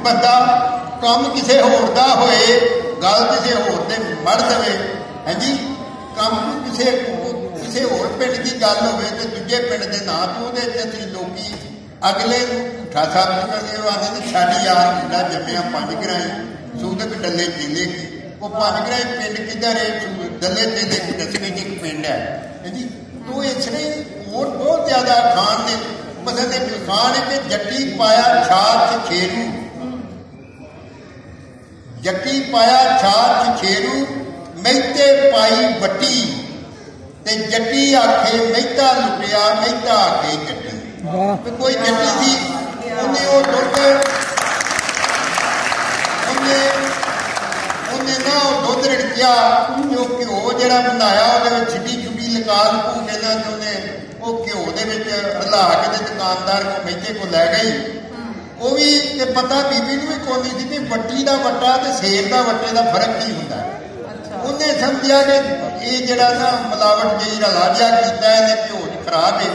बंदा काम किसी होर दा होए, गल किसी होर दे मड़ देवे, है जी, काम किसी होर पिंड की गल होवे ते दूजे पिंड दे नां तो उहदे ते लोकी अगले झूठा साबित करदे आंदे साडी यार मुंडा जम्मिया 5 ग्राई सूदक डल्ले चीले की, वो 5 ग्राई पिंड किधर है, डल्ले चीले की दसवें एक पिंड है जी। तो इसलिए वोट बहुत ज्यादा खान ने पसंद है, खान है कि जट्टी पाया छाछ छेरू, जट्टी पाया छाछ छेरू, मैते पाई बट्टी ते जट्टी आखे मैता लुटिया, मैता आखे जट्टी। तो कोई जट्टी थी उन्हें वो दुध उन्हें ना वो दुध रिड़किया, जो घ्यो जरा बनाया वो छिटी छुटी लगा लू के ना उन्हें वो घ्यो के रला के दुकानदार को मैते को लै गई। वो भी पता बीबी भी कोई नहीं थी वट्टी का वट्टा तो सेर का वट्टे का फर्क की होंगे। उन्हें समझा कि ये जरा ना मिलावट जी रला जिहा कीता है घ्यो खराब है,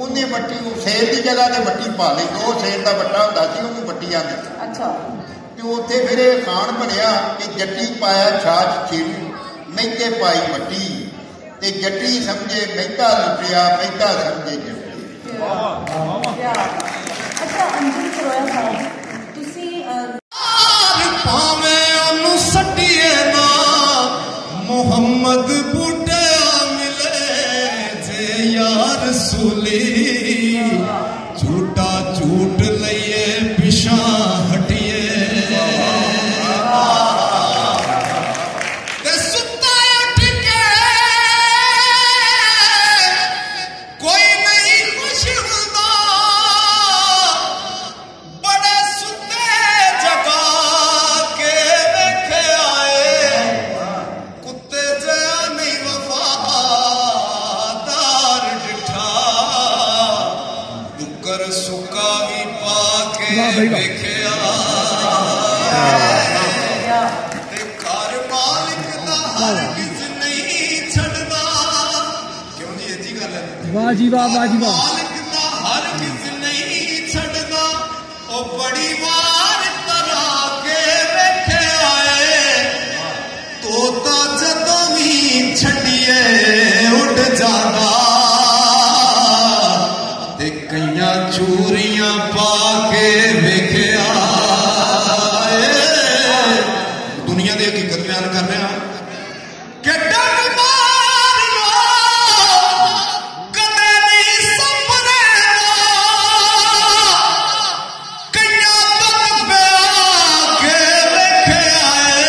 उन्हें वट्टी सेर की जगह से वट्टी पा ली, दो सेर का वट्टा होता सी उन्होंने वट्टी आते। अच्छा, तो उत्थे फिर खान बनया कि जट्टी पाया छाछ छेरू, मैते पाई वट्टी ते जट्टी समझे मैता लुटिया, मैता समझे जट्टी। अच्छा अंजुम खरोया साहब, तुसी भावें ओनू सट्टिए ना मुहम्मद बूटे मिले जे यार सूली, झूठा झूठ लइए पिछा हटिए, सुता उठ के कोई नहीं खुश होता, बड़े सुते जगा के देखे आए, कुत्ते जया नहीं वफादार डिठा, डुकर सुका भी पा के देखे आए, घर मालिक दा हरगिज़ नहीं छड़दा। क्यों जी अच्छी गल है, वाह जी वाह, वाह जी वाह, मालिक दा हरगिज़ नहीं छड़दा, ओ बड़ी वार तरा के देखे आए, तोता जदों भी छड़िए उड़ जादा, ते कईयां चूरियां पा के वेखे आए। दुनिया की हकीकत बयान कर रहे हैं कि डर मार लो कदे नहीं संभरे, कईयां तक ब्याह के देखे आए,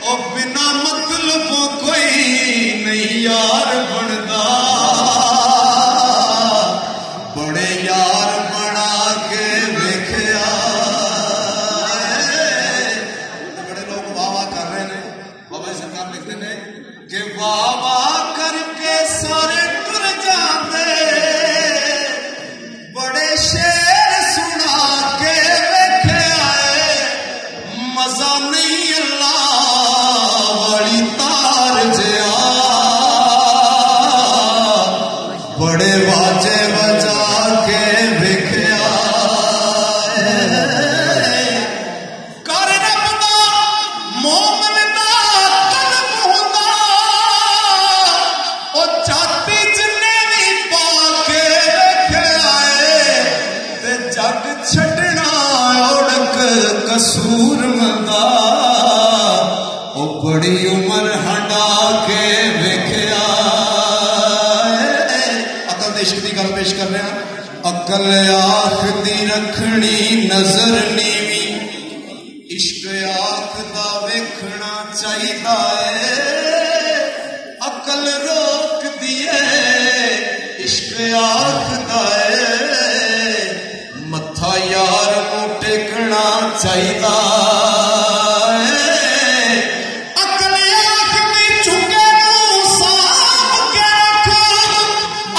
और बिना मतलबों कोई नहीं यार बनदा, बड़े यार बना के देखे आए। बड़े लोग वाह वाह कर रहे हैं, बाबा जी सरकार लिखते हैं कि वाह वाह करके सारे टुर जाते, बड़े शेर सुना के देखे आए, मजा नहीं अल्लाह वाली तार जया, बड़े बाजे बजा के देखे आए। कर रब दा मोमन दा कदम हुंदा, ओ छाती जिन्ने भी पा के देखे आए, ते जग छड्डना ओढ़क कसूर मंदा, ओ बड़ी उम्र हंडा के देखे आए। अकल दे इश्क दी गल पेश कर रहे हैं। अकल आख दी रखनी नजर नीवी, इश्क आख दा वेखना चाहिदा है, अकल रोक दिए इश्क आख दा है, मत्था यार नू टेकना चाहिदा है, अकल आख दी झुके नू साफ के रखो,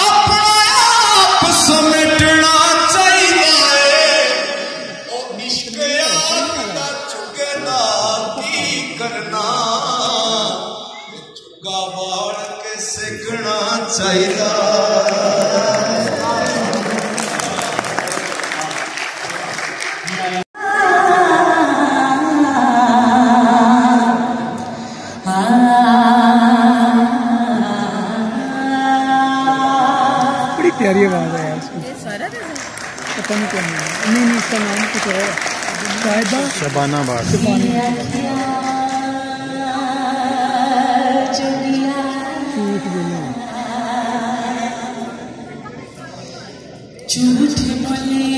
अपना आप समेटना चाहिदा है, ओ इश्क आख दा झुके दा की करना, झुका वाड़ के सिकना चाहिदा। बड़ी प्यारी आवाज़ है यार उसकी। ये सारा पता नहीं क्या नाम है। नहीं इसका नाम कुछ और शायदा शबाना बाग। झूठ बोले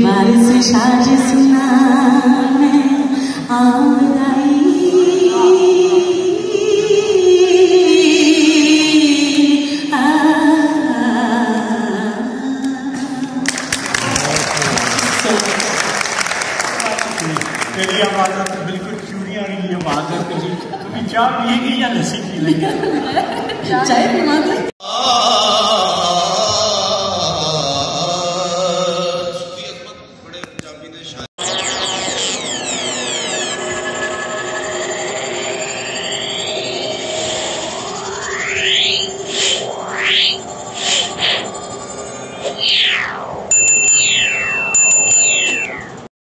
बारिश साज सुना मैं आई तेरी आवाज़ बिल्कुल चूड़ियाँ की आवाज़ है। तुम्हें चाय पिएगी या लस्सी पी लेंगे? चाय